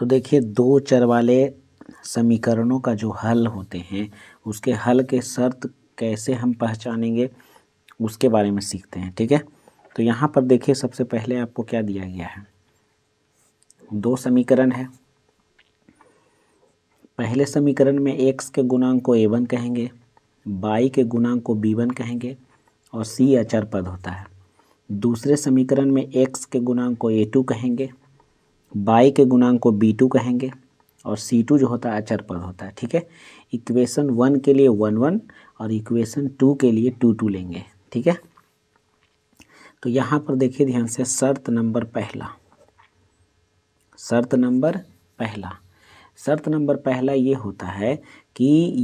तो देखिए दो चर वाले समीकरणों का जो हल होते हैं उसके हल के शर्त कैसे हम पहचानेंगे उसके बारे में सीखते हैं। ठीक है, तो यहाँ पर देखिए सबसे पहले आपको क्या दिया गया है, दो समीकरण है। पहले समीकरण में x के गुणांक को a1 कहेंगे, y के गुणांक को b1 कहेंगे और c अचर पद होता है। दूसरे समीकरण में x के गुणांक को a2 कहेंगे, y के गुणांक को b2 कहेंगे और c2 जो होता है अचर पद होता है। ठीक है, इक्वेशन 1 के लिए 1 1 और इक्वेशन 2 के लिए 2 2 लेंगे। ठीक है, तो यहाँ पर देखिए ध्यान से शर्त नंबर पहला ये होता है कि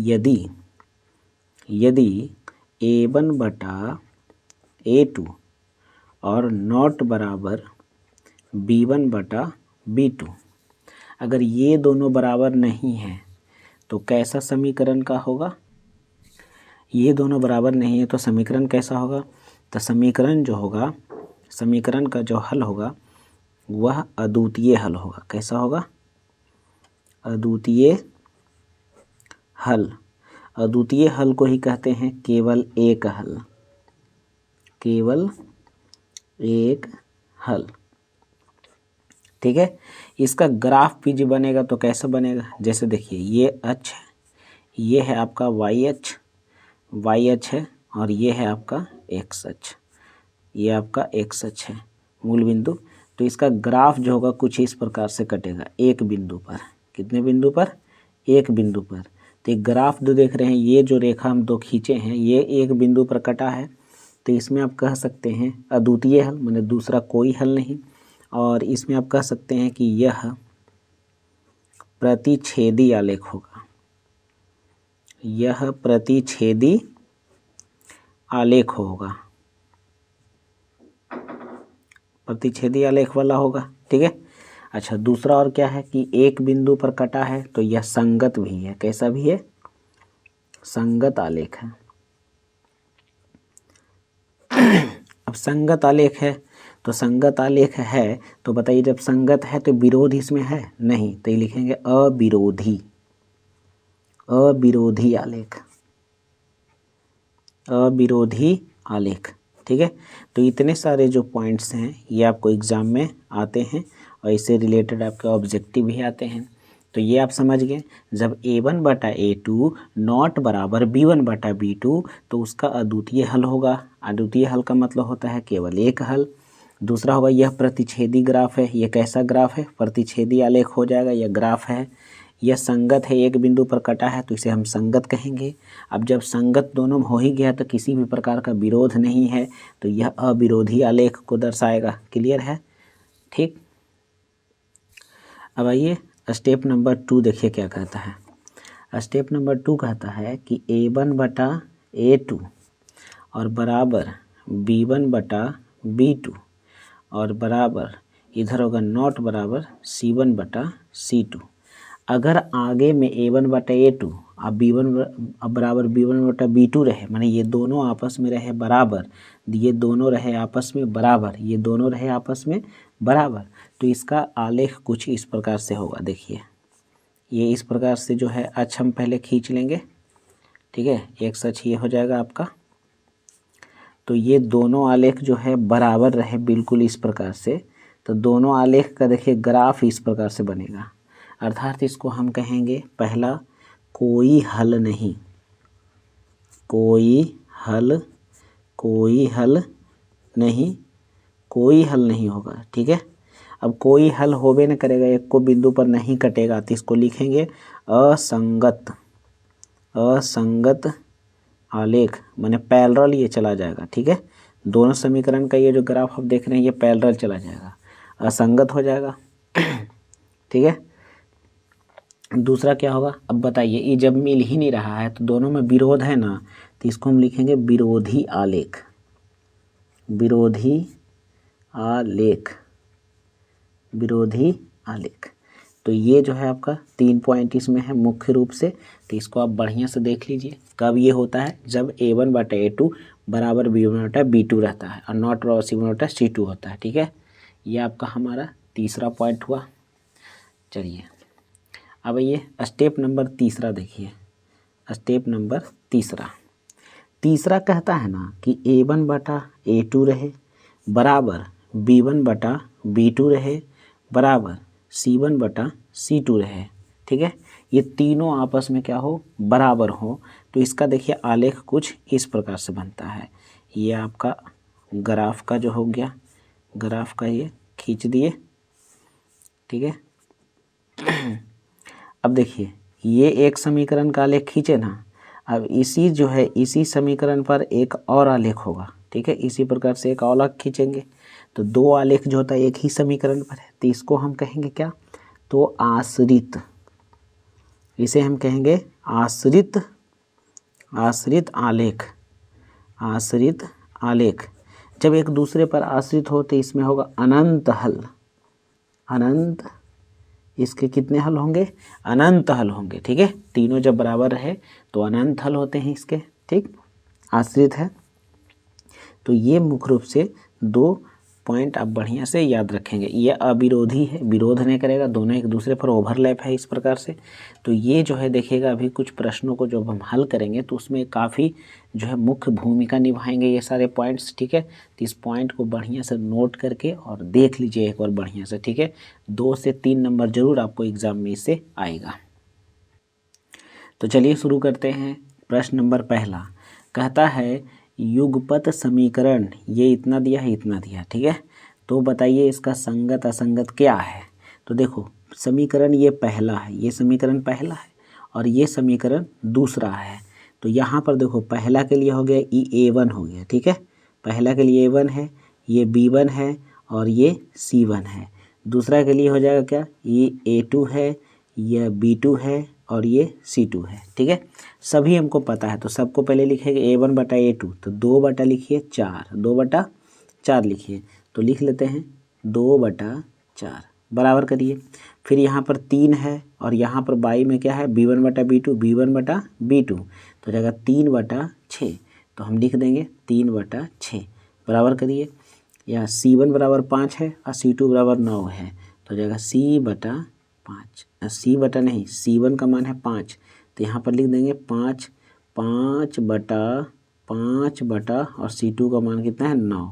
यदि a1 बटा a2 और नॉट बराबर b1 बटा b2, अगर ये दोनों बराबर नहीं हैं तो कैसा समीकरण का होगा, ये दोनों बराबर नहीं है तो समीकरण कैसा होगा, तो समीकरण जो होगा, समीकरण का जो हल होगा वह अद्वितीय हल होगा। कैसा होगा, अद्वितीय हल। अद्वितीय हल को ही कहते हैं केवल एक हल, केवल एक हल। ठीक है, इसका ग्राफ भी जो बनेगा तो कैसा बनेगा, जैसे देखिए ये अक्ष है, ये है आपका y अक्ष है और ये है आपका x अक्ष, ये आपका x अक्ष है मूल बिंदु। तो इसका ग्राफ जो होगा कुछ इस प्रकार से कटेगा एक बिंदु पर। कितने बिंदु पर, एक बिंदु पर। तो एक ग्राफ जो देख रहे हैं, ये जो रेखा हम दो खींचे हैं ये एक बिंदु पर कटा है, तो इसमें आप कह सकते हैं अद्वितीय हल, माने दूसरा कोई हल नहीं। और इसमें आप कह सकते हैं कि यह प्रतिच्छेदी आलेख होगा, यह प्रतिच्छेदी आलेख होगा, प्रतिच्छेदी आलेख वाला होगा। ठीक है, अच्छा दूसरा और क्या है कि एक बिंदु पर कटा है तो यह संगत भी है। कैसा भी है, संगत आलेख है। अब संगत आलेख है तो संगत आलेख है तो बताइए जब संगत है तो विरोध इसमें है नहीं, तो ये लिखेंगे अविरोधी, अविरोधी आलेख, अविरोधी आलेख। ठीक है, तो इतने सारे जो पॉइंट्स हैं ये आपको एग्जाम में आते हैं और इससे रिलेटेड आपके ऑब्जेक्टिव भी आते हैं। तो ये आप समझ गए, जब a1 बटा a2 नॉट बराबर b1 बटा b2 तो उसका अद्वितीय हल होगा। अद्वितीय हल का मतलब होता है केवल एक हल। दूसरा होगा यह प्रतिच्छेदी ग्राफ है, यह कैसा ग्राफ है, प्रतिच्छेदी आलेख हो जाएगा, यह ग्राफ है। यह संगत है, एक बिंदु पर कटा है तो इसे हम संगत कहेंगे। अब जब संगत दोनों हो ही गया तो किसी भी प्रकार का विरोध नहीं है तो यह अविरोधी आलेख को दर्शाएगा। क्लियर है, ठीक। अब आइए स्टेप नंबर 2 देखिए क्या कहता है। स्टेप नंबर 2 कहता है कि a1 बटा a2 और बराबर b1 बटा b2 और बराबर इधर होगा नॉट बराबर c1 बटा c2। अगर आगे में a1 बटा a2 अब b1 बराबर b1 बटा b2 रहे, माने ये दोनों आपस में रहे बराबर, ये दोनों रहे आपस में बराबर, ये दोनों रहे आपस में बराबर, तो इसका आलेख कुछ इस प्रकार से होगा। देखिए ये इस प्रकार से जो है अक्ष हम पहले खींच लेंगे। ठीक है, एक अक्ष ये हो जाएगा आपका। तो ये दोनों आलेख जो है बराबर रहे बिल्कुल इस प्रकार से, तो दोनों आलेख का देखिए ग्राफ इस प्रकार से बनेगा। अर्थात इसको हम कहेंगे पहला कोई हल नहीं, कोई हल नहीं, कोई हल नहीं होगा। ठीक है, अब कोई हल होबे न करेगा, एक को बिंदु पर नहीं कटेगा तो इसको लिखेंगे असंगत, असंगत आलेख, माने पैरेलल ये चला जाएगा। ठीक है, दोनों समीकरण का ये जो ग्राफ आप देख रहे हैं ये पैरेलल चला जाएगा, असंगत हो जाएगा। ठीक है, दूसरा क्या होगा, अब बताइए ये जब मिल ही नहीं रहा है तो दोनों में विरोध है ना, तो इसको हम लिखेंगे विरोधी आलेख, विरोधी आलेख, विरोधी आलेख। तो ये जो है आपका 3 पॉइंट इसमें है मुख्य रूप से, तो इसको आप बढ़िया से देख लीजिए। कब ये होता है, जब a1 बटा a2 बराबर b1 बटा b2 रहता है और नॉट बराबर c1 बटा c2 होता है। ठीक है, ये आपका हमारा तीसरा पॉइंट हुआ। चलिए अब ये स्टेप नंबर तीसरा देखिए। स्टेप नंबर तीसरा कहता है ना कि A1 बटा A2 रहे बराबर B1 बटा B2 रहे बराबर C1 बटा C2 रहे। ठीक है, ये तीनों आपस में क्या हो, बराबर हो। तो इसका देखिए आलेख कुछ इस प्रकार से बनता है। ये आपका ग्राफ का जो हो गया, ग्राफ का ये खींच दिए। ठीक है, अब देखिए ये एक समीकरण का आलेख खींचे ना, अब इसी जो है इसी समीकरण पर एक और आलेख होगा। ठीक है, इसी प्रकार से एक और आलेख खींचेंगे तो दो आलेख जो होता है एक ही समीकरण पर है, तो इसको हम कहेंगे क्या, तो आश्रित। इसे हम कहेंगे आश्रित आलेख। आश्रित आलेख जब एक दूसरे पर आश्रित हो तो इसमें होगा अनंत हल। अनंत, इसके कितने हल होंगे, अनंत हल होंगे। ठीक है, तीनों जब बराबर रहे तो अनंत हल होते हैं इसके। ठीक, आश्रित है तो ये मुख्य रूप से दो पॉइंट आप बढ़िया से याद रखेंगे। ये अविरोधी है, विरोध नहीं करेगा, दोनों एक दूसरे पर ओवरलैप है इस प्रकार से। तो ये जो है देखिएगा अभी कुछ प्रश्नों को जब हम हल करेंगे तो उसमें काफ़ी जो है मुख्य भूमिका निभाएंगे ये सारे पॉइंट्स। ठीक है, तो इस पॉइंट को बढ़िया से नोट करके और देख लीजिए एक बार बढ़िया से। ठीक है, 2 से 3 नंबर जरूर आपको एग्जाम में इससे आएगा। तो चलिए शुरू करते हैं। प्रश्न नंबर पहला कहता है युगपत समीकरण, ये इतना दिया है इतना दिया। ठीक है, तो बताइए इसका संगत असंगत क्या है। तो देखो समीकरण ये पहला है, ये समीकरण पहला है और ये समीकरण दूसरा है। तो यहाँ पर देखो पहला के लिए हो गया A1 हो गया। ठीक है, पहला के लिए A1 है, ये B1 है और ये C1 है। दूसरा के लिए हो जाएगा क्या, ये A2 है, यह B2 है और ये C2 है। ठीक है, सभी हमको पता है तो सबको पहले लिखेंगे A1 बटा A2, तो 2 बटा लिखिए 4, 2 बटा 4 लिखिए। तो लिख लेते हैं 2 बटा 4 बराबर करिए। फिर यहाँ पर 3 है और यहाँ पर बाई में क्या है B1 बटा B2, B1 बटा B2, तो जाएगा 3 बटा 6। तो हम लिख देंगे 3 बटा 6 बराबर करिए। यहाँ C1 बराबर 5 है और C2 बराबर 9 है, तो जाएगा C बटा 5, C बटा नहीं C1 का मान है 5, तो यहाँ पर लिख देंगे 5 बटा और C2 का मान कितना है 9,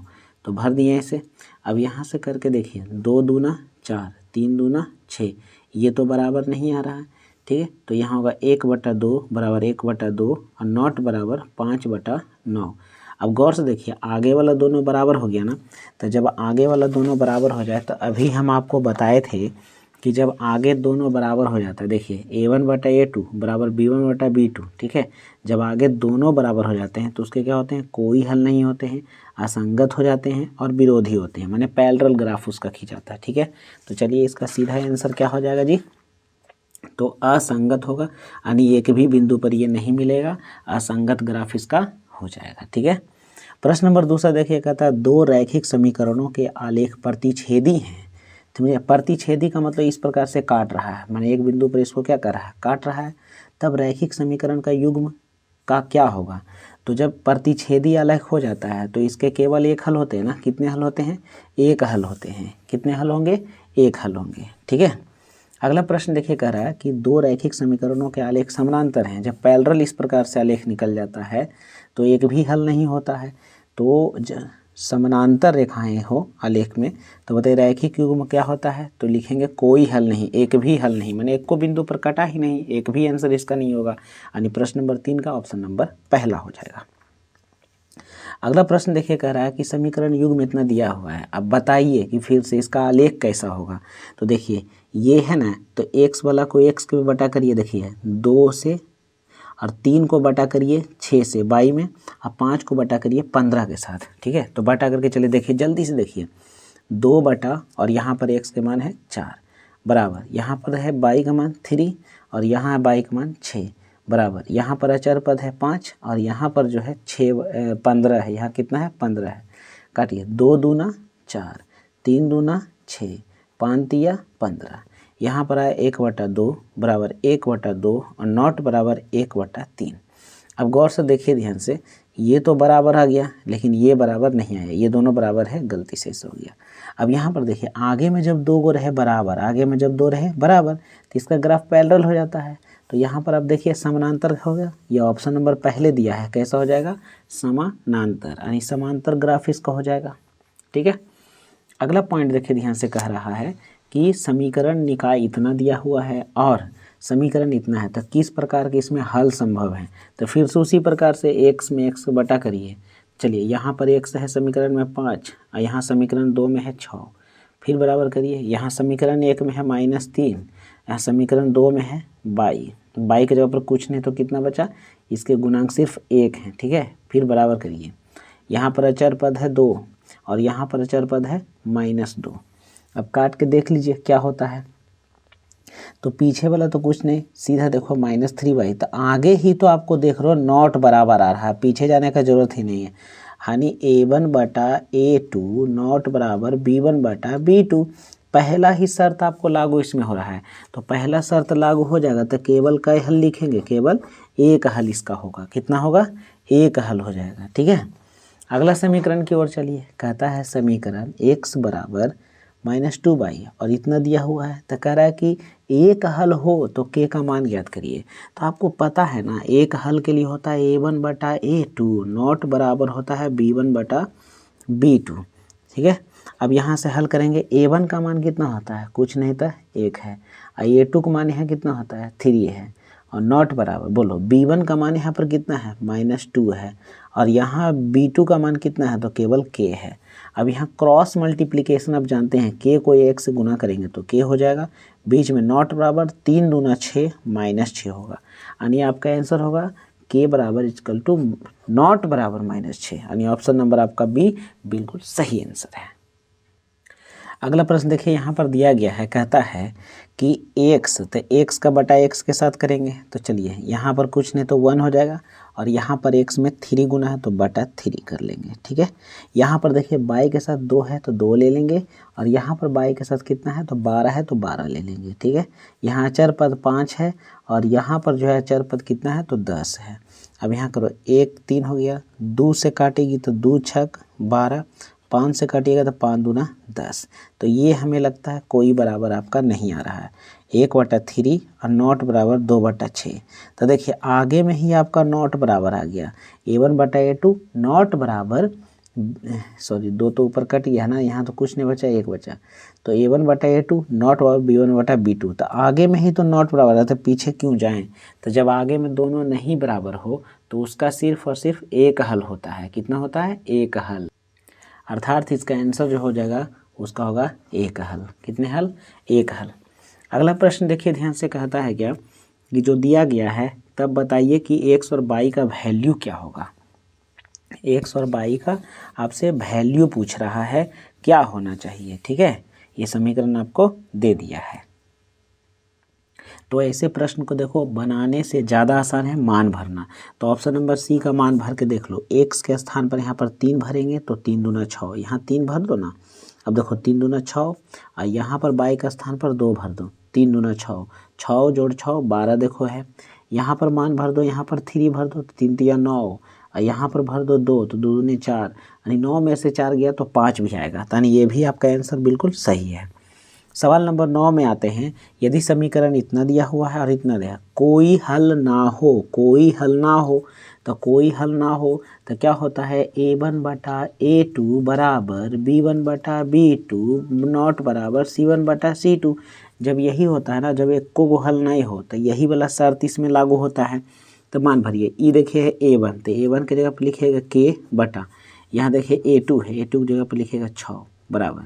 तो भर दिए इसे। अब यहाँ से करके देखिए 2 दूना 4, 3 दूना 6, ये तो बराबर नहीं आ रहा है। ठीक है, तो यहाँ होगा 1 बटा 2 बराबर 1 बटा 2 और नॉट बराबर 5 बटा 9। अब गौर से देखिए आगे वाला दोनों बराबर हो गया ना, तो जब आगे वाला दोनों बराबर हो जाए तो अभी हम आपको बताए थे कि जब आगे दोनों बराबर हो जाता है, देखिए A1 बटा A2 बराबर B1 बटा B2। ठीक है, जब आगे दोनों बराबर हो जाते हैं तो उसके क्या होते हैं, कोई हल नहीं होते हैं, असंगत हो जाते हैं और विरोधी होते हैं, माने पैरेलल ग्राफ उसका खींचाता है। ठीक है, तो चलिए इसका सीधा आंसर क्या हो जाएगा जी, तो असंगत होगा, यानी एक भी बिंदु पर ये नहीं मिलेगा, असंगत ग्राफ इसका हो जाएगा। ठीक है, प्रश्न नंबर दूसरा देखिए कहता है 2 रैखिक समीकरणों के आलेख प्रतिच्छेदी हैं। समझिए, प्रतिच्छेदी का मतलब इस प्रकार से काट रहा है, माने एक बिंदु पर इसको क्या कर रहा है, काट रहा है। तब रैखिक समीकरण का युग्म का क्या होगा, तो जब प्रतिच्छेदी आलेख हो जाता है तो इसके केवल एक हल होते हैं ना, कितने हल होते हैं, एक हल होते हैं। कितने हल होंगे, एक हल होंगे। ठीक है, अगला प्रश्न देखिए कह रहा है कि 2 रैखिक समीकरणों के आलेख समानांतर हैं। जब पैरेलल इस प्रकार से आलेख निकल जाता है तो एक भी हल नहीं होता है। तो समानांतर रेखाएं हो आलेख में तो बताइए रैखिक युग्म क्या होता है, तो लिखेंगे कोई हल नहीं, एक भी हल नहीं, माने एक को बिंदु पर कटा ही नहीं, एक भी आंसर इसका नहीं होगा, यानी प्रश्न नंबर 3 का ऑप्शन नंबर पहला हो जाएगा। अगला प्रश्न देखिए कह रहा है कि समीकरण युग्म इतना दिया हुआ है, अब बताइए कि फिर से इसका आलेख कैसा होगा। तो देखिए ये है ना, तो x वाला को x के बटा करिए, देखिए 2 से और 3 को बटा करिए 6 से 22 में और 5 को बटा करिए 15 के साथ। ठीक है, तो बटा करके चले देखिए जल्दी से देखिए 2 बटा और यहाँ पर x के मान है 4 बराबर, यहाँ पर है 22 का मान 3 और यहाँ है 22 का मान 6 बराबर, यहाँ पर अचर पद है 5 और यहाँ पर जो है 15 है, यहाँ कितना है 15 है। काटिए 2 दूना 4, 3 दूना 6, 5 तिया 15, यहाँ पर आया 1 बटा 2 बराबर 1 बटा 2 और नॉट बराबर 1 बटा 3। अब गौर से देखिए ध्यान से ये तो बराबर आ गया लेकिन ये बराबर नहीं आया, ये दोनों बराबर है, गलती से ऐसे हो गया। अब यहाँ पर देखिए आगे में जब दो गो रहे बराबर, आगे में जब दो रहे बराबर तो इसका ग्राफ पैरेलल हो जाता है। तो यहाँ पर आप देखिए समानांतर हो गया, ये ऑप्शन नंबर पहले दिया है, कैसा हो जाएगा, समानांतर, यानी समांतर ग्राफ इसका हो जाएगा। ठीक है, अगला पॉइंट देखिए ध्यान से, कह रहा है कि समीकरण निकाय इतना दिया हुआ है और समीकरण इतना है, तो किस प्रकार के इसमें हल संभव है। तो फिर से उसी प्रकार से x में x को बटा करिए। चलिए यहाँ पर x है समीकरण में 5 और यहाँ समीकरण 2 में है 6, फिर बराबर करिए। यहाँ समीकरण 1 में है -3, यहाँ समीकरण 2 में है 22 के जगह पर कुछ नहीं तो कितना बचा, इसके गुणांक सिर्फ 1 है। ठीक है, फिर बराबर करिए। यहाँ पर अचर पद है 2 और यहाँ पर अचर पद है -2। अब काट के देख लीजिए क्या होता है। तो पीछे वाला तो कुछ नहीं, सीधा देखो -3y, तो आगे ही तो आपको देख रहे हो नॉट बराबर आ रहा है, पीछे जाने का जरूरत ही नहीं है। यानी a1 बटा a2 नॉट बराबर b1 बटा b2। पहला ही शर्त आपको लागू इसमें हो रहा है, तो पहला शर्त लागू हो जाएगा तो केवल कै हल लिखेंगे, केवल एक हल इसका होगा। कितना होगा, एक हल हो जाएगा। ठीक है, अगला समीकरण की ओर चलिए। कहता है समीकरण x बराबर -2y और इतना दिया हुआ है, तो कह रहा है कि एक हल हो तो k का मान ज्ञात करिए। तो आपको पता है ना, एक हल के लिए होता है a1 बटा a2 नॉट बराबर होता है b1 बटा b2। ठीक है, अब यहाँ से हल करेंगे। a1 का मान कितना होता है, कुछ नहीं था 1 है, और a2 का मान यहाँ कितना होता है 3 है, और नॉट बराबर बोलो b1 का मान यहाँ पर कितना है -2 है, और यहाँ b2 का मान कितना है तो केवल k है। अब यहाँ क्रॉस मल्टीप्लिकेशन आप जानते हैं, k को 1 से गुना करेंगे तो k हो जाएगा, बीच में नॉट बराबर 3 दूना 6 -6 होगा, यानी आपका आंसर होगा k बराबर इक्वल टू नॉट बराबर -6, यानी ऑप्शन नंबर आपका बी बिल्कुल सही आंसर है। अगला प्रश्न देखिए यहाँ पर दिया गया है, कहता है कि x, तो x का बटा x के साथ करेंगे। तो चलिए यहाँ पर कुछ नहीं तो 1 हो जाएगा, और यहाँ पर x में 3 गुना है तो बटा 3 कर लेंगे। ठीक है, यहाँ पर देखिए y के साथ 2 है तो 2 ले लेंगे, और यहाँ पर y के साथ कितना है तो 12 है तो 12 ले लेंगे। ठीक है, यहाँ अचर पद 5 है और यहाँ पर जो है अचर पद कितना है तो 10 है। अब यहाँ करो 1 3 हो गया, 2 से काटेगी तो 2 छक 12, 5 से काटिएगा तो 5 दूना 10। तो ये हमें लगता है कोई बराबर आपका नहीं आ रहा है, 1/3 और नॉट बराबर 2/6। तो देखिए आगे में ही आपका नॉट बराबर आ गया, a1 बटा a2 नॉट बराबर, सॉरी 2 तो ऊपर कट गया ना, यहाँ तो कुछ नहीं बचा, 1 बचा, तो a1 बटा a2 नॉट बराबर b1 बटा b2। तो आगे में ही तो नॉट बराबर है, तो पीछे क्यों जाएं। तो जब आगे में दोनों नहीं बराबर हो तो उसका सिर्फ और सिर्फ एक हल होता है। कितना होता है, एक हल, अर्थात इसका आंसर जो हो जाएगा उसका होगा एक हल। कितने हल, एक हल। अगला प्रश्न देखिए ध्यान से, कहता है क्या कि जो दिया गया है तब बताइए कि x और y का वैल्यू क्या होगा। x और y का आपसे वैल्यू पूछ रहा है, क्या होना चाहिए। ठीक है, ये समीकरण आपको दे दिया है। तो ऐसे प्रश्न को देखो बनाने से ज़्यादा आसान है मान भरना। तो ऑप्शन नंबर सी का मान भर के देख लो। x के स्थान पर यहाँ पर 3 भरेंगे तो 3 दूना 6, यहाँ 3 भर दो ना। अब देखो 3 दूना 6, और यहाँ पर y का स्थान पर 2 भर दो, 3 दूना 6, 6 जोड़ 6 12 देखो है। यहाँ पर मान भर दो, यहाँ पर 3 भर दो तो 3 तिया 9, और यहाँ पर भर दो 2 तो 2 दूने 4, यानी 9 में से 4 गया तो 5 भी आएगा, यानी ये भी आपका आंसर बिल्कुल सही है। सवाल नंबर 9 में आते हैं। यदि समीकरण इतना दिया हुआ है और इतना दिया, कोई हल ना हो, कोई हल ना हो, तो कोई हल ना हो तो क्या होता है, a1 बटा a2 बराबर b1 बटा b2 नॉट बराबर c1 बटा c2। जब यही होता है ना, जब एक को हल नहीं हो तो यही वाला शर्त इसमें लागू होता है। तो मान भरिए, ई देखिए है a1, तो a1 की जगह पर लिखिएगा k बटा, यहाँ देखिए a2 है, a2 की जगह पर लिखिएगा 6 बराबर,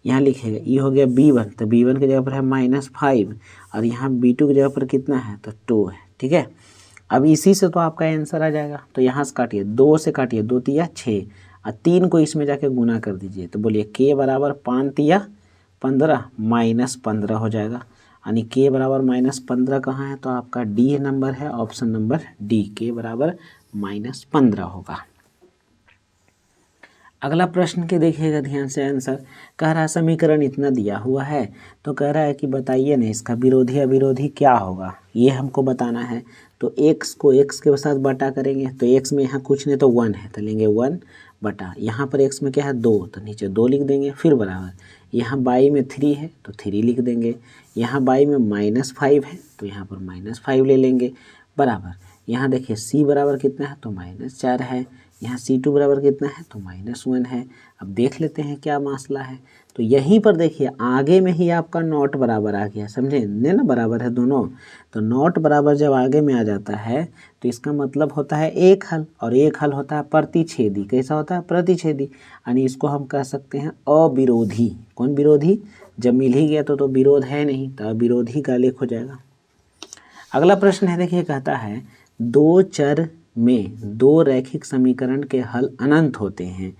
यहाँ लिखेगा ई हो गया b1, तो b1 की जगह पर है -5, और यहाँ b2 की जगह पर कितना है तो 2 है। ठीक है, अब इसी से तो आपका आंसर आ जाएगा। तो यहाँ से काटिए, 2 से काटिए, 2 तिया 6, और 3 को इसमें जाके गुना कर दीजिए, तो बोलिए k बराबर 5 तिया 15 -15 हो जाएगा, यानी k बराबर -15 कहाँ है तो आपका डी नंबर है, ऑप्शन नंबर डी, k बराबर -15 होगा। अगला प्रश्न के देखिएगा ध्यान से आंसर। कह रहा समीकरण इतना दिया हुआ है, तो कह रहा है कि बताइए ना इसका विरोधी अविरोधी क्या होगा, ये हमको बताना है। तो x को x के साथ बटा करेंगे, तो x में यहाँ कुछ नहीं तो 1 है, तो लेंगे 1 बटा, यहाँ पर x में क्या है 2, तो नीचे 2 लिख देंगे, फिर बराबर, यहाँ बाई में 3 है तो 3 लिख देंगे, यहाँ बाई में -5 है तो यहाँ पर -5 ले लेंगे, बराबर, यहाँ देखिए c बराबर कितना है तो -4 है, यहाँ C2 बराबर कितना है तो -1 है। अब देख लेते हैं क्या मसला है। तो यहीं पर देखिए आगे में ही आपका नॉट बराबर आ गया, समझे ने ना, बराबर है दोनों। तो नॉट बराबर जब आगे में आ जाता है तो इसका मतलब होता है एक हल, और एक हल होता है प्रतिच्छेदी। कैसा होता है? प्रतिच्छेदी। यानी इसको हम कह सकते हैं अविरोधी। कौन विरोधी? जब मिल ही गया तो विरोध है नहीं, तो अविरोधी का लेख हो जाएगा। अगला प्रश्न है, देखिए कहता है दो चर में दो रैखिक समीकरण के हल अनंत होते हैं।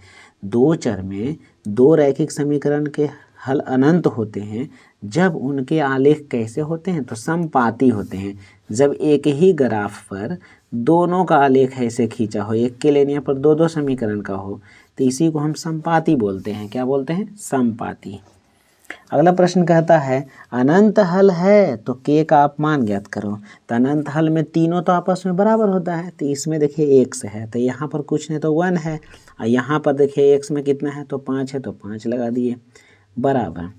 दो चर में दो रैखिक समीकरण के हल अनंत होते हैं जब उनके आलेख कैसे होते हैं? तो समपाती होते हैं। जब एक ही ग्राफ पर दोनों का आलेख ऐसे खींचा हो, एक के लेने पर दो दो समीकरण का हो, तो इसी को हम समपाती बोलते हैं। क्या बोलते हैं? समपाती। अगला प्रश्न कहता है अनंत हल है तो के का आप मान ज्ञात करो। तो अनंत हल में तीनों तो आपस में बराबर होता है, तो इसमें देखिए x है तो यहाँ पर कुछ नहीं तो 1 है, और यहाँ पर देखिए x में कितना है तो 5 है, तो 5 लगा दिए, बराबर।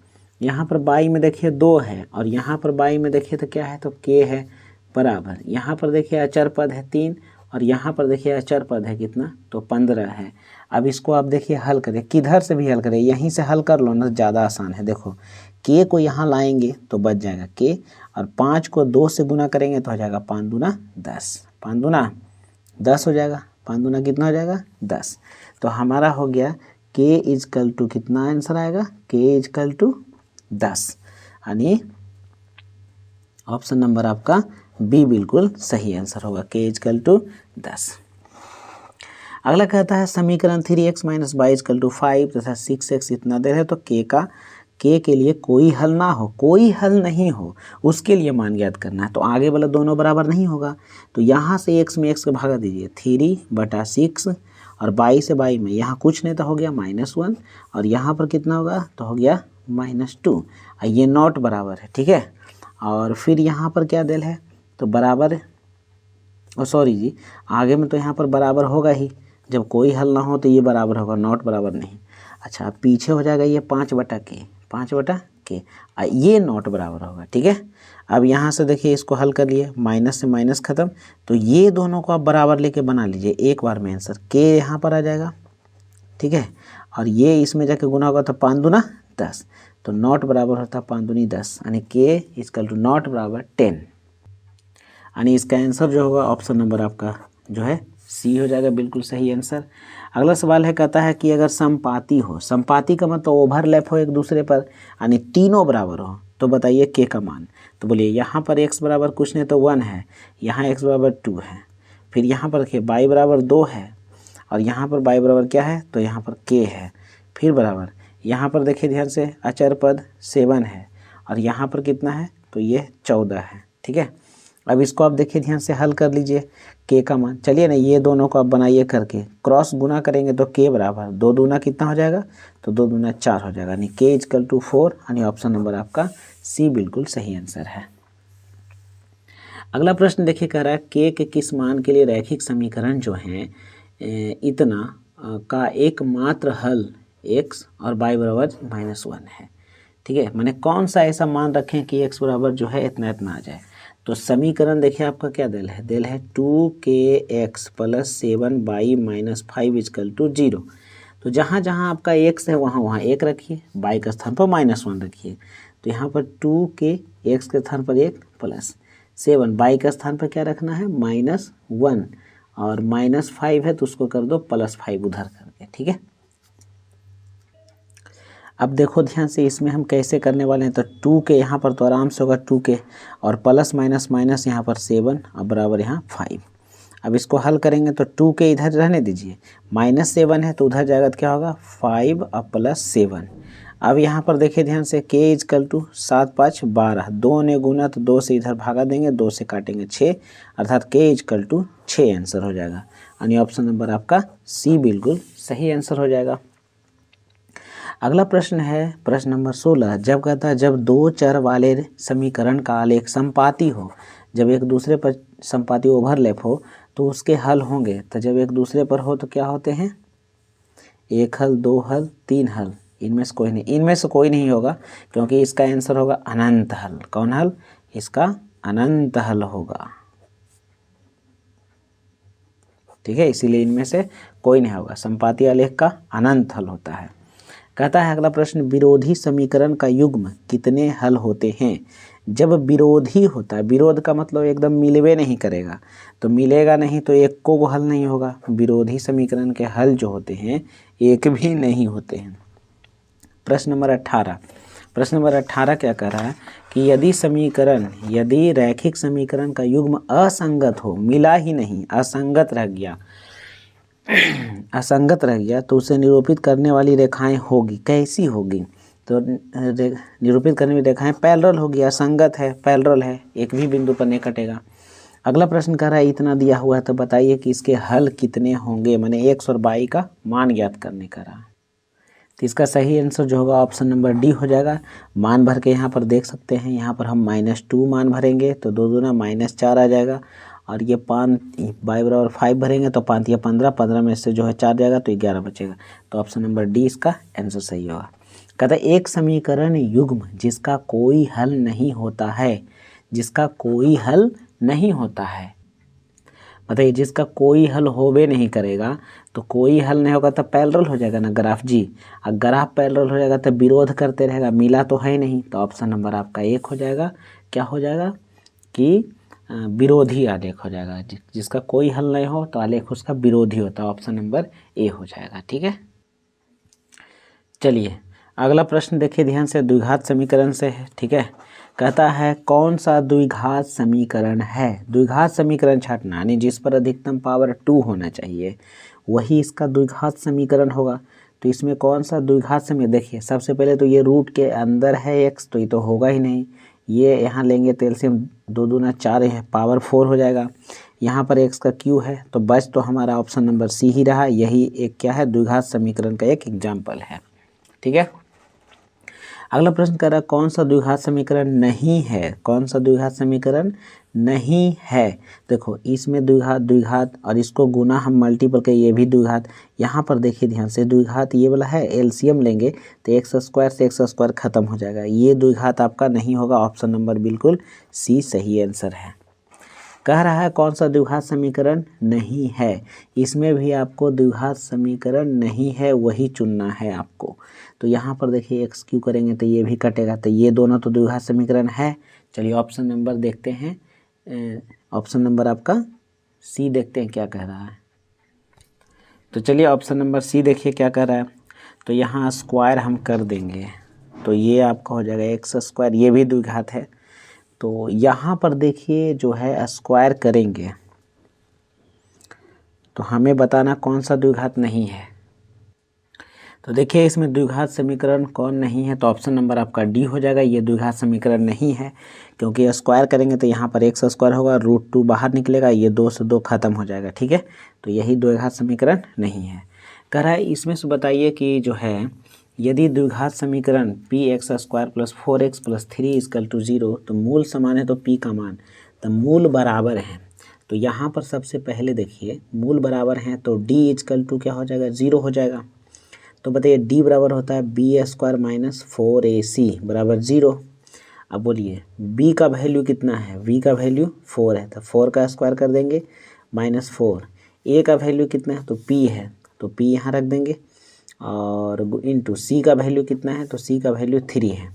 यहाँ पर बाई में देखिए 2 है, और यहाँ पर बाई में देखिए तो क्या है तो k है, बराबर। यहाँ पर देखिए अचर पद है 3, और यहाँ पर देखिए अचर पद है कितना तो 15 है। अब इसको आप देखिए हल करें, किधर से भी हल करें, यहीं से हल कर लो ना, ज़्यादा आसान है। देखो के को यहाँ लाएंगे तो बच जाएगा के, और 5 को 2 से गुना करेंगे तो हो जाएगा 5 दूना 10, 5 दूना 10 हो जाएगा, 5 दूना कितना हो जाएगा 10। तो हमारा हो गया के इजकल टू कितना आंसर आएगा, के इजकल टू 10, यानी ऑप्शन नंबर आपका बी बिल्कुल सही आंसर होगा, के इजकल टू 10। अगला कहता है समीकरण 3x - y = 5 तथा 6x इतना देर है, तो के के लिए कोई हल ना हो, कोई हल नहीं हो, उसके लिए मान ज्ञात करना है। तो आगे वाला दोनों बराबर नहीं होगा, तो यहाँ से x में x को भागा दीजिए, 3/6, और बाई से बाई में यहाँ कुछ नहीं तो हो गया -1, और यहाँ पर कितना होगा तो हो गया -2, और ये नॉट बराबर है, ठीक है। और फिर यहाँ पर क्या दिल है तो बराबर, सॉरी जी, आगे में तो यहाँ पर बराबर होगा ही, जब कोई हल ना हो तो ये बराबर होगा, नॉट बराबर नहीं। अच्छा, पीछे हो जाएगा ये 5/k, 5/k, ये नॉट बराबर होगा, ठीक है। अब यहाँ से देखिए इसको हल कर लिए, माइनस से माइनस खत्म, तो ये दोनों को आप बराबर लेके बना लीजिए एक बार में आंसर, के यहाँ पर आ जाएगा, ठीक है, और ये इसमें जाके गुना होगा तो 5 दूना 10, तो नॉट बराबर होता है 5 दूनी 10, यानी के इजकल टू नॉट बराबर 10, यानी इसका आंसर जो होगा ऑप्शन नंबर आपका जो है सी हो जाएगा, बिल्कुल सही आंसर। अगला सवाल है, कहता है कि अगर समपाती हो, समपाती का मतलब ओवरलैप हो एक दूसरे पर, यानी तीनों बराबर हो, तो बताइए के का मान। तो बोलिए यहाँ पर x बराबर कुछ नहीं तो 1 है, यहाँ x बराबर 2 है, फिर यहाँ पर देखिए y बराबर 2 है, और यहाँ पर y बराबर क्या है तो यहाँ पर k है, फिर बराबर यहाँ पर देखिए ध्यान से अचर पद 7 है, और यहाँ पर कितना है तो ये 14 है, ठीक है। अब इसको आप देखिए ध्यान से हल कर लीजिए के का मान। चलिए ना, ये दोनों को आप बनाइए करके, क्रॉस गुना करेंगे तो के बराबर 2 दूना कितना हो जाएगा तो 2 दूना 4 हो जाएगा, यानी के इजकल टू 4, यानी ऑप्शन नंबर आपका सी बिल्कुल सही आंसर है। अगला प्रश्न देखिए, कह रहा है के किस मान के लिए रैखिक समीकरण जो हैं इतना का एकमात्र हल x और y बराबर -1 है, ठीक है। मैंने कौन सा ऐसा मान रखें कि x बराबर जो है इतना इतना आ जाए। तो समीकरण देखिए आपका क्या दिल है, 2kx + 7y - 5 = 0। तो जहाँ जहाँ आपका x है वहाँ वहाँ 1 रखिए, y के स्थान पर -1 रखिए। तो यहाँ पर 2kx के स्थान पर 1 + 7, y के स्थान पर क्या रखना है -1, और -5 है तो उसको कर दो +5 उधर करके, ठीक है। अब देखो ध्यान से इसमें हम कैसे करने वाले हैं, तो 2 के यहाँ पर तो आराम से होगा 2 के, और प्लस माइनस माइनस यहाँ पर 7 और बराबर यहाँ 5। अब इसको हल करेंगे तो 2 के इधर रहने दीजिए, -7 है तो उधर जाएगा तो क्या होगा 5 और +7। अब यहाँ पर देखिए ध्यान से के इजकल टू 7 5 12, 2 ने गुना तो 2 से इधर भागा देंगे, 2 से काटेंगे 6, अर्थात के इजकल टू 6 आंसर हो जाएगा, यानी ऑप्शन नंबर आपका सी बिल्कुल सही आंसर हो जाएगा। अगला प्रश्न है प्रश्न नंबर 16। जब कहता है जब दो चर वाले समीकरण का आलेख समपाती हो, जब एक दूसरे पर समपाती ओवरलैप हो तो उसके हल होंगे। तो जब एक दूसरे पर हो तो क्या होते हैं? एक हल, दो हल, तीन हल। इनमें से कोई नहीं, इनमें से कोई नहीं होगा, क्योंकि इसका आंसर होगा अनंत हल। कौन हल? इसका अनंत हल होगा। ठीक है, इसीलिए इनमें से कोई नहीं होगा। समपाती आलेख का अनंत हल होता है। कहता है अगला प्रश्न, विरोधी समीकरण का युग्म कितने हल होते हैं? जब विरोधी होता है, विरोध का मतलब एकदम मिलवे नहीं करेगा, तो मिलेगा नहीं तो एक को हल नहीं होगा। विरोधी समीकरण के हल जो होते हैं एक भी नहीं होते हैं। प्रश्न नंबर 18। प्रश्न नंबर 18 क्या कह रहा है कि यदि रैखिक समीकरण का युग्म असंगत हो, मिला ही नहीं, असंगत रह गया तो उसे निरूपित करने वाली रेखाएं होगी। कैसी होगी? तो निरूपित करने वाली रेखाएं पैरेलल होगी। असंगत है, पैरेलल है, एक भी बिंदु पर नहीं कटेगा। अगला प्रश्न कह रहा है इतना दिया हुआ है तो बताइए कि इसके हल कितने होंगे, माने x और y का मान ज्ञात करने का रहा। तो इसका सही आंसर जो होगा ऑप्शन नंबर डी हो जाएगा। मान भर के यहाँ पर देख सकते हैं, यहाँ पर हम -2 मान भरेंगे तो 2 दूना -4 आ जाएगा, और ये 5 y बराबर 5 भरेंगे तो 5 या 15, 15 में से जो है 4 जाएगा तो 11 बचेगा। तो ऑप्शन नंबर डी इसका आंसर सही होगा। कहता है एक समीकरण युग्म जिसका कोई हल नहीं होता है, जिसका कोई हल नहीं होता है, बताइए जिसका कोई हल होबे नहीं करेगा, तो कोई हल नहीं होगा तो पैरेलल हो जाएगा ना ग्राफ जी। और ग्राफ पैरेलल हो जाएगा तो विरोध करते रहेगा, मिला तो है नहीं, तो ऑप्शन नंबर आपका 1 हो जाएगा। क्या हो जाएगा कि विरोधी आलेख हो जाएगा। जिसका कोई हल नहीं हो तो आलेख उसका विरोधी होता है। ऑप्शन नंबर ए हो जाएगा। ठीक है, चलिए अगला प्रश्न देखिए ध्यान से, द्विघात समीकरण से है। ठीक है, कहता है कौन सा द्विघात समीकरण है? द्विघात समीकरण छाटना, यानी जिस पर अधिकतम पावर 2 होना चाहिए वही इसका द्विघात समीकरण होगा। तो इसमें कौन सा द्विघात समीकरण? देखिए सबसे पहले तो ये रूट के अंदर है x, तो ये तो होगा ही नहीं। ये यहाँ लेंगे तो एलसीएम 2 दूना 4 है, पावर 4 हो जाएगा। यहाँ पर x का q है, तो बच तो हमारा ऑप्शन नंबर सी ही रहा। यही एक क्या है? द्विघात समीकरण का एक एग्जाम्पल है। ठीक है, अगला प्रश्न कर रहा है कौन सा द्विघात समीकरण नहीं है? कौन सा द्विघात समीकरण नहीं है? देखो इसमें द्विघात और इसको गुना हम मल्टीपल के, ये भी द्विघात। यहाँ पर देखिए ध्यान से, द्विघात ये वाला है, एलसीएम लेंगे तो x स्क्वायर से x स्क्वायर खत्म हो जाएगा। ये द्विघात आपका नहीं होगा। ऑप्शन नंबर बिल्कुल सी सही आंसर है। कह रहा है कौन सा द्विघात समीकरण नहीं है? इसमें भी आपको द्विघात समीकरण नहीं है वही चुनना है आपको। तो यहाँ पर देखिए x क्यू करेंगे तो ये भी कटेगा, तो ये दोनों तो द्विघात समीकरण है। चलिए ऑप्शन नंबर देखते हैं, ऑप्शन नंबर आपका सी देखते हैं क्या कह रहा है। तो चलिए ऑप्शन नंबर सी देखिए क्या कह रहा है। तो यहाँ स्क्वायर हम कर देंगे तो ये आपका हो जाएगा x स्क्वायर, ये भी द्विघात है। तो यहाँ पर देखिए जो है स्क्वायर करेंगे तो हमें बताना कौन सा द्विघात नहीं है। तो देखिए इसमें द्विघात समीकरण कौन नहीं है, तो ऑप्शन नंबर आपका डी हो जाएगा। ये द्विघात समीकरण नहीं है, क्योंकि स्क्वायर करेंगे तो यहाँ पर x स्क्वायर होगा, √2 बाहर निकलेगा, ये 2 से 2 खत्म हो जाएगा। ठीक है, तो यही द्विघात समीकरण नहीं है। कह रहा है इसमें से बताइए कि जो है यदि द्विघात समीकरण px² + 4x + 3 = 0, तो मूल समान है तो p का मान, तो मूल बराबर है। तो यहाँ पर सबसे पहले देखिए मूल बराबर हैं तो d = क्या हो जाएगा? 0 हो जाएगा। तो बताइए d बराबर होता है b² - 4ac बराबर 0। अब बोलिए b का वैल्यू कितना है? v का वैल्यू 4 है, तो 4 का स्क्वायर कर देंगे -4। a का वैल्यू कितना है? तो p है, तो p यहाँ रख देंगे, और इंटू सी का वैल्यू कितना है? तो सी का वैल्यू 3 है।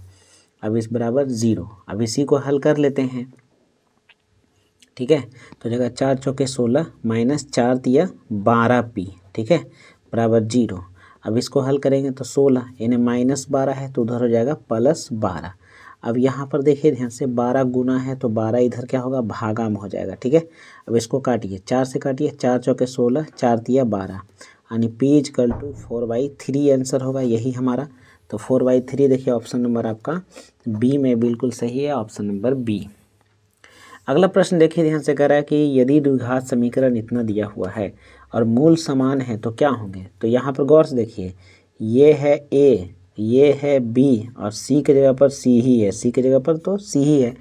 अब इस बराबर 0। अब इसी को हल कर लेते हैं। ठीक है, तो जगह 4 चौके 16 -4 दिया 12p, ठीक है, बराबर 0। अब इसको हल करेंगे तो 16 यानी -12 है तो उधर हो जाएगा +12। अब यहाँ पर देखिए ध्यान से 12 गुना है तो 12 इधर क्या होगा? भागा में हो जाएगा। ठीक है, अब इसको काटिए, 4 से काटिए, 4 चौके 16, 4 दिया 12, यानी p = 4/3 आंसर होगा यही हमारा। तो 4/3 देखिए ऑप्शन नंबर आपका बी में बिल्कुल सही है, ऑप्शन नंबर बी। अगला प्रश्न देखिए ध्यान से, कह रहा है कि यदि द्विघात समीकरण इतना दिया हुआ है और मूल समान है तो क्या होंगे? तो यहाँ पर गौर से देखिए, ये है a, ये है b और c की जगह पर c ही है, c की जगह पर तो c ही है,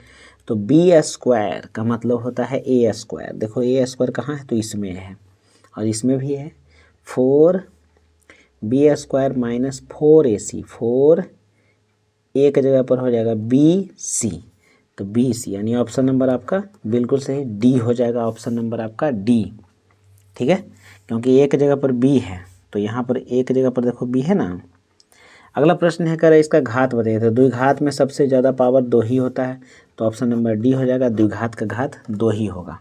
तो b स्क्वायर का मतलब होता है a स्क्वायर। देखो a स्क्वायर कहाँ है, तो इसमें है और इसमें भी है। 4b square minus 4ac, 4 a की जगह पर हो जाएगा bc, तो bc यानी ऑप्शन नंबर आपका बिल्कुल सही d हो जाएगा, ऑप्शन नंबर आपका d। ठीक है, क्योंकि a की जगह पर b है, तो यहाँ पर a की जगह पर देखो b है ना। अगला प्रश्न है, कह रहा है इसका घात बताइए। तो द्विघात में सबसे ज़्यादा पावर 2 ही होता है, तो ऑप्शन नंबर डी हो जाएगा, द्विघात का घात 2 ही होगा।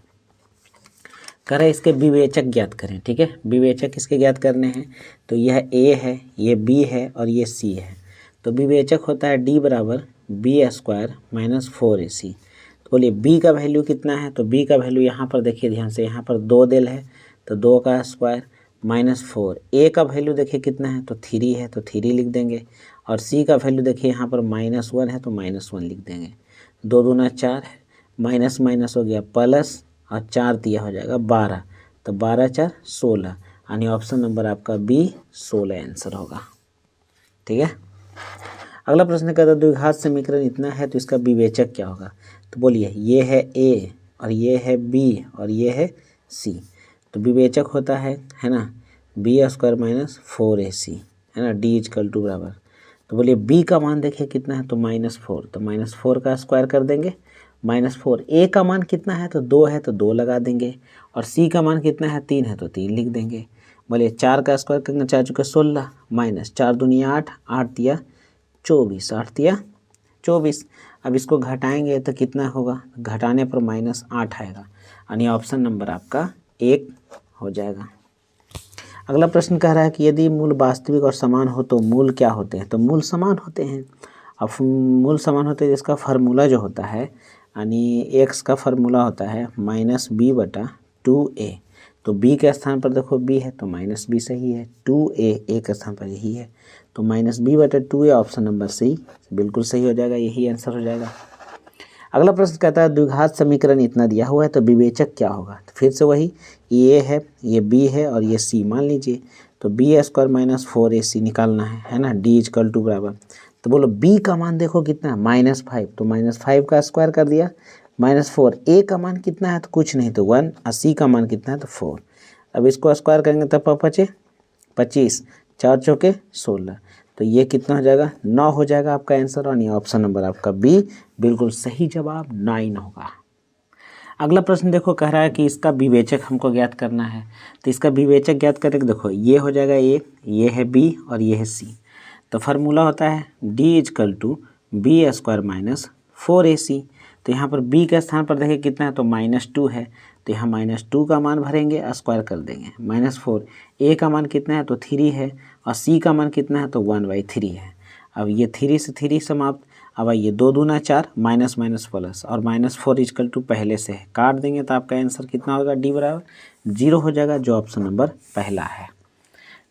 कह रहा है इसके विवेचक ज्ञात करें। ठीक है, विवेचक इसके ज्ञात करने हैं, तो यह a है, ये b है और ये c है, तो विवेचक होता है d बराबर b स्क्वायर माइनस 4ac। तो बोलिए b का वैल्यू कितना है, तो b का वैल्यू यहाँ पर देखिए ध्यान से, यहाँ पर 2 दिल है तो 2 का स्क्वायर माइनस 4। a का वैल्यू देखिए कितना है, तो 3 है, तो 3 लिख देंगे, और c का वैल्यू देखिए यहाँ पर -1 है, तो -1 लिख देंगे। 2 दूना 4 है, माइनस माइनस हो गया प्लस, और 4 दिया हो जाएगा 12, तो 12 4 16, यानी ऑप्शन नंबर आपका बी 16 आंसर होगा। ठीक है, अगला प्रश्न कहता है द्विघात समीकरण इतना है तो इसका विवेचक क्या होगा। तो बोलिए ये है a और ये है b और ये है c, तो विवेचक होता है ना b स्क्वायर माइनस 4ac, है ना, d इजकल टू बराबर। तो बोलिए b का मान देखिए कितना है, तो -4, तो -4 का स्क्वायर कर देंगे, -4। a का मान कितना है, तो 2 है, तो 2 लगा देंगे, और c का मान कितना है, 3 है, तो 3 लिख देंगे। बोलिए 4 का स्क्वायर करेंगे, 4 चुके 16, माइनस 4 दूनी 8, 8 दिया 24, 8 दिया 24। अब इसको घटाएंगे तो कितना होगा, घटाने पर -8 आएगा, यानी ऑप्शन नंबर आपका 1 हो जाएगा। अगला प्रश्न कह रहा है कि यदि मूल वास्तविक और समान हो तो मूल क्या होते हैं। तो मूल समान होते हैं। अब मूल समान होते हैं जिसका फार्मूला जो होता है, यानी x का फार्मूला होता है -b/2a, तो b के स्थान पर देखो b है, तो -b सही है, 2a के स्थान पर यही है, तो -b/2a ऑप्शन नंबर सी बिल्कुल सही हो जाएगा, यही आंसर हो जाएगा। अगला प्रश्न कहता है द्विघात समीकरण इतना दिया हुआ है तो विवेचक क्या होगा। तो फिर से वही, ये है, ये b है और ये c मान लीजिए, तो b स्क्वायर माइनस 4ac निकालना है ना, d इजकल टू बराबर। तो बोलो b का मान देखो कितना है, -5, तो -5 का स्क्वायर कर दिया, -4। a का मान कितना है, तो कुछ नहीं, तो 1, और c का मान कितना है, तो 4। अब इसको स्क्वायर करेंगे तब बचे 25, 4 चौके 16, तो ये कितना हो जाएगा, 9 हो जाएगा आपका आंसर, और ये ऑप्शन नंबर आपका बी बिल्कुल सही जवाब 9 होगा। अगला प्रश्न देखो, कह रहा है कि इसका विवेचक हमको ज्ञात करना है। तो इसका विवेचक ज्ञात करेंगे, देखो ये हो जाएगा a, ये है b और ये है c, तो फार्मूला होता है d equal to b square minus 4ac। तो यहाँ पर b के स्थान पर देखिए कितना है, तो -2 है, तो यहाँ -2 का मान भरेंगे, स्क्वायर कर देंगे, -4। a का मान कितना है, तो 3 है, और c का मान कितना है, तो 1/3 है। अब ये 3 से 3 समाप्त, अब ये 2 दूना 4, माइनस माइनस प्लस, और -4 इजकल टू पहले से है, काट देंगे तो आपका आंसर कितना होगा, d बराबर 0 हो जाएगा, जो ऑप्शन नंबर पहला है।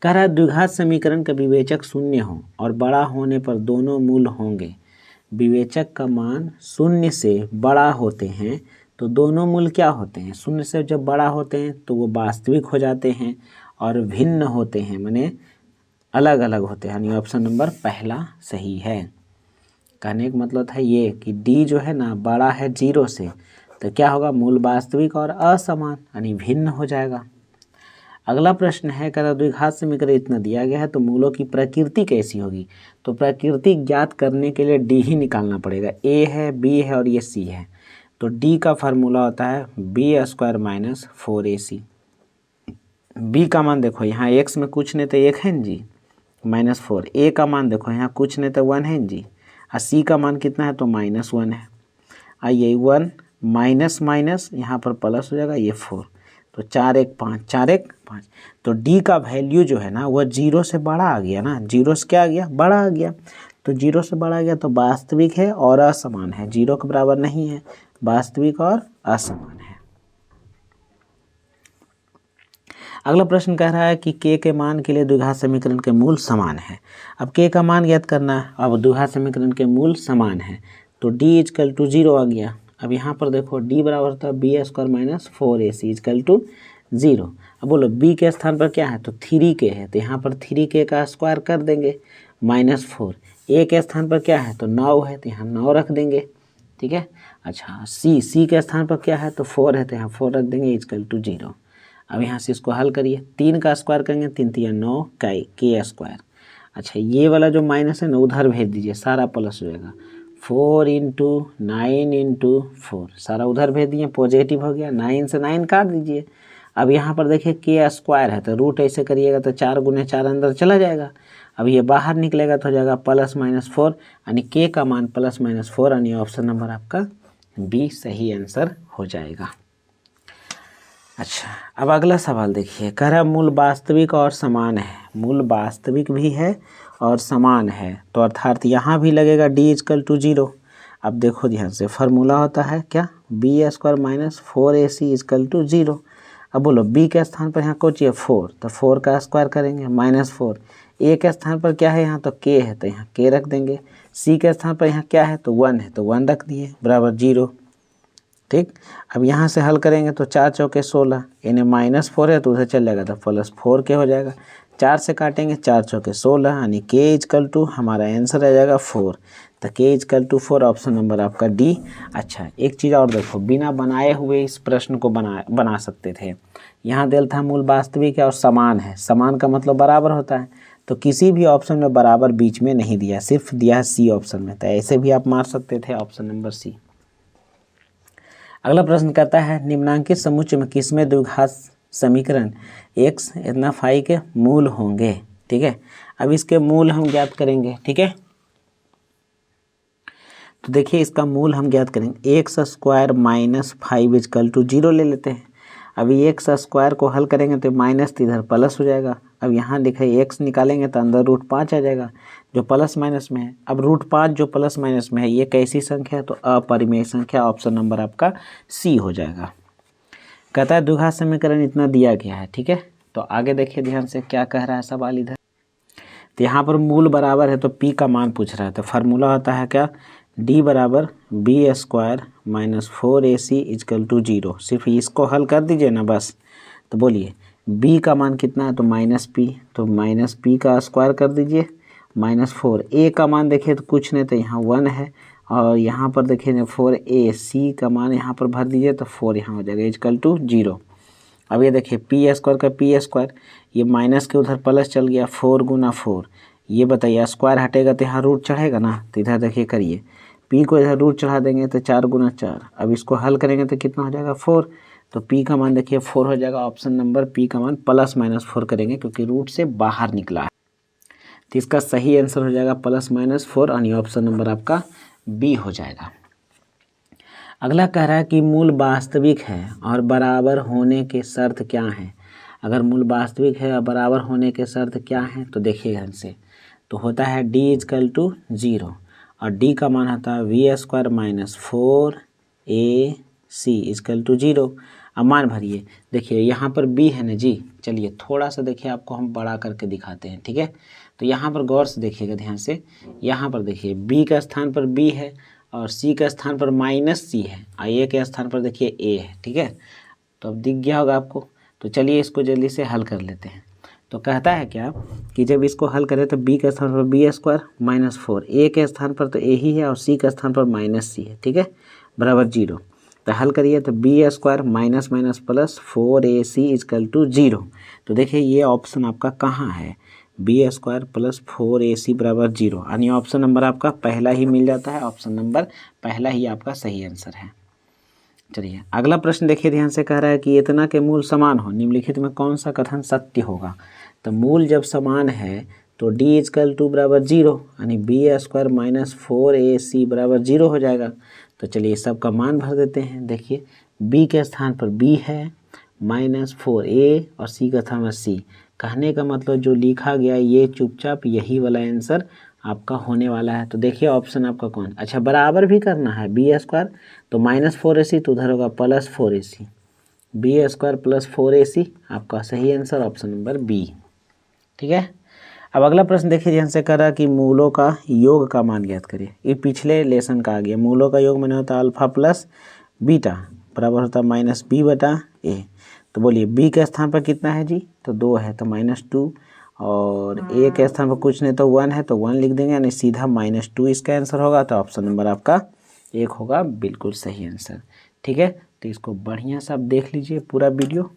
कह रहा है द्विघात समीकरण का विवेचक शून्य हो और बड़ा होने पर दोनों मूल होंगे। विवेचक का मान शून्य से बड़ा होते हैं तो दोनों मूल क्या होते हैं, शून्य से जब बड़ा होते हैं तो वो वास्तविक हो जाते हैं और भिन्न होते हैं, माने अलग अलग होते हैं, यानी ऑप्शन नंबर पहला सही है। कहने का मतलब है ये कि डी जो है ना बड़ा है 0 से, तो क्या होगा, मूल वास्तविक और असमान, यानी भिन्न हो जाएगा। अगला प्रश्न है, कहता द्विघात समीकरण इतना दिया गया है तो मूलों की प्रकृति कैसी होगी। तो प्रकृति ज्ञात करने के लिए डी ही निकालना पड़ेगा, a है, b है और ये c है, तो d का फार्मूला होता है b square minus 4ac। b का मान देखो यहाँ x में कुछ नहीं तो 1 है जी, -4। a का मान देखो यहाँ कुछ नहीं तो 1 है जी, और c का मान कितना है, तो -1 है। आइए 1 माइनस माइनस यहाँ पर प्लस हो जाएगा, ये 4, तो 4 1 5, 4 1 5, तो d का वैल्यू जो है ना वह 0 से बड़ा आ गया ना, 0 से क्या आ गया, बड़ा आ गया, तो 0 से बड़ा आ गया तो वास्तविक है और असमान है, 0 के बराबर नहीं है, वास्तविक और असमान है। अगला प्रश्न कह रहा है कि k के मान के लिए द्विघात समीकरण के मूल समान है। अब k का मान ज्ञात करना है, अब द्विघात समीकरण के मूल समान है, तो d इजकल टू 0 आ गया। अब यहाँ पर देखो d बराबर था b square minus 4ac equal to 0। अब बोलो b के स्थान पर क्या है, तो 3k है, तो यहाँ पर 3k का स्क्वायर कर देंगे, -4, ए के स्थान पर क्या है तो 9 है तो यहाँ 9 रख देंगे, ठीक है। अच्छा सी के स्थान पर क्या है तो 4 है तो यहाँ 4 रख देंगे इक्वल टू 0। अब यहाँ से इसको हल करिए, 3 का स्क्वायर करेंगे 3 3 9 के स्क्वायर। अच्छा ये वाला जो माइनस है ना उधर भेज दीजिए, सारा प्लस हो जाएगा। 4 × 9 × 4 सारा उधर भेज दिए, पॉजिटिव हो गया। 9 से 9 काट दीजिए। अब यहाँ पर देखिए के स्क्वायर है तो रूट ऐसे करिएगा तो 4 × 4 अंदर चला जाएगा। अब ये बाहर निकलेगा तो हो जाएगा +-4, यानी के का मान +-4, यानी ऑप्शन नंबर आपका बी सही आंसर हो जाएगा। अच्छा अब अगला सवाल देखिए, कह रहा है मूल वास्तविक और समान है। मूल वास्तविक भी है और समान है, तो अर्थात यहाँ भी लगेगा d = 0। अब देखो ध्यान से, फार्मूला होता है क्या, b² - 4ac = 0। अब बोलो b के स्थान पर यहाँ कुछ है 4, तो 4 का स्क्वायर करेंगे -4। a के स्थान पर क्या है यहाँ तो k है तो यहाँ k रख देंगे। c के स्थान पर यहाँ क्या है तो 1 है तो 1 रख दिए बराबर 0, ठीक। अब यहाँ से हल करेंगे तो 4 चौके 16, इन्हें -4 है तो उधर चल जाएगा तो +4 के हो जाएगा। 4 से काटेंगे 4 चौके 16, यानी k = हमारा आंसर आ जाएगा 4, तो k = 4, ऑप्शन नंबर आपका डी। अच्छा एक चीज़ और देखो, बिना बनाए हुए इस प्रश्न को बना सकते थे। यहाँ दिल था मूल वास्तविक है और समान है, समान का मतलब बराबर होता है, तो किसी भी ऑप्शन में बराबर बीच में नहीं दिया, सिर्फ दिया है सी ऑप्शन में, तो ऐसे भी आप मार सकते थे ऑप्शन नंबर सी। अगला प्रश्न कहता है निम्नांकित समुच्चय में किसमें द्विघात समीकरण x इतना फाई के मूल होंगे, ठीक है। अब इसके मूल हम ज्ञात करेंगे, ठीक है। तो देखिए इसका मूल हम ज्ञात करेंगे, x² - 5 = 0 ले लेते हैं। अभी x² को हल करेंगे तो माइनस तो इधर प्लस हो जाएगा। अब यहाँ देखिए x निकालेंगे तो अंदर √5 आ जाएगा जो प्लस माइनस में है। अब √5 जो प्लस माइनस में है ये कैसी संख्या है तो अपरिमेय संख्या, ऑप्शन नंबर आपका सी हो जाएगा। कहता है द्विघात समीकरण इतना दिया गया है, ठीक है। तो आगे देखिए ध्यान से क्या कह रहा है सवाल इधर, तो यहाँ पर मूल बराबर है तो p का मान पूछ रहा है, तो फार्मूला होता है क्या, d = b² - 4ac = 0। सिर्फ इसको हल कर दीजिए ना बस। तो बोलिए b का मान कितना है तो -p, तो -p का स्क्वायर कर दीजिए -4। a का मान देखिए तो कुछ नहीं तो यहाँ 1 है, और यहाँ पर देखिए 4a, c का मान यहाँ पर भर दीजिए तो 4 यहाँ हो जाएगा = 0। अब ये देखिए p² का p², ये माइनस के उधर प्लस चल गया, 4 × 4। ये बताइए स्क्वायर हटेगा तो यहाँ रूट चढ़ेगा ना, तो इधर देखिए करिए, p को इधर रूट चढ़ा देंगे तो 4 × 4। अब इसको हल करेंगे तो कितना हो जाएगा 4, तो p का मान देखिए 4 हो जाएगा। ऑप्शन नंबर p का मान +-4 करेंगे क्योंकि रूट से बाहर निकला है, तो इसका सही आंसर हो जाएगा +-4, यानी ऑप्शन नंबर आपका बी हो जाएगा। अगला कह रहा है कि मूल वास्तविक है और बराबर होने के शर्त क्या हैं। अगर मूल वास्तविक है और बराबर होने के शर्त क्या हैं तो देखिए ध्यान से, तो होता है d = 0 और d का मान होता है v² - 4ac = 0। अब मान भरिए, देखिए यहाँ पर b है ना जी, चलिए थोड़ा सा देखिए आपको हम बड़ा करके दिखाते हैं, ठीक है। तो यहाँ पर गौर से देखिएगा ध्यान से, यहाँ पर देखिए b का स्थान पर b है और c का स्थान पर -c है, और a के स्थान पर देखिए a है, ठीक है। तो अब दिख गया होगा आपको, तो चलिए इसको जल्दी से हल कर लेते हैं। तो कहता है क्या कि जब इसको हल करें तो b के स्थान पर b² - 4, a के स्थान पर तो a ही है और c के स्थान पर -c है, ठीक है, बराबर 0। तो हल करिए तो b² - +4ac = 0। तो देखिए ये ऑप्शन आपका कहाँ है, b² + 4ac = 0, यानी ऑप्शन नंबर आपका पहला ही मिल जाता है। ऑप्शन नंबर पहला ही आपका सही आंसर है। चलिए अगला प्रश्न देखिए ध्यान से, कह रहा है कि इतना के मूल समान हो, निम्नलिखित में कौन सा कथन सत्य होगा। तो मूल जब समान है तो d = 0, यानी b² - 4ac = 0 हो जाएगा। तो चलिए सबका मान भर देते हैं। देखिए b के स्थान पर b है, -4a और c का स्थान पर c। कहने का मतलब जो लिखा गया ये चुपचाप यही वाला आंसर आपका होने वाला है। तो देखिए ऑप्शन आपका कौन, अच्छा बराबर भी करना है, b² तो -4ac तो उधर होगा +4ac, b² + 4ac आपका सही आंसर ऑप्शन नंबर बी, ठीक है। अब अगला प्रश्न देखिए ध्यान से, कर रहा कि मूलों का योग का मान ज्ञात करिए। ये पिछले लेसन का आ गया, मूलों का योग माने होता है अल्फा प्लस बीटा बराबर होता है -b/a। तो बोलिए b के स्थान पर कितना है जी, तो 2 है तो -2, और ए के स्थान पर कुछ नहीं तो 1 है तो 1 लिख देंगे, यानी सीधा -2 इसका आंसर होगा। तो ऑप्शन नंबर आपका 1 होगा बिल्कुल सही आंसर। ठीक है, तो इसको बढ़िया से आप देख लीजिए पूरा वीडियो।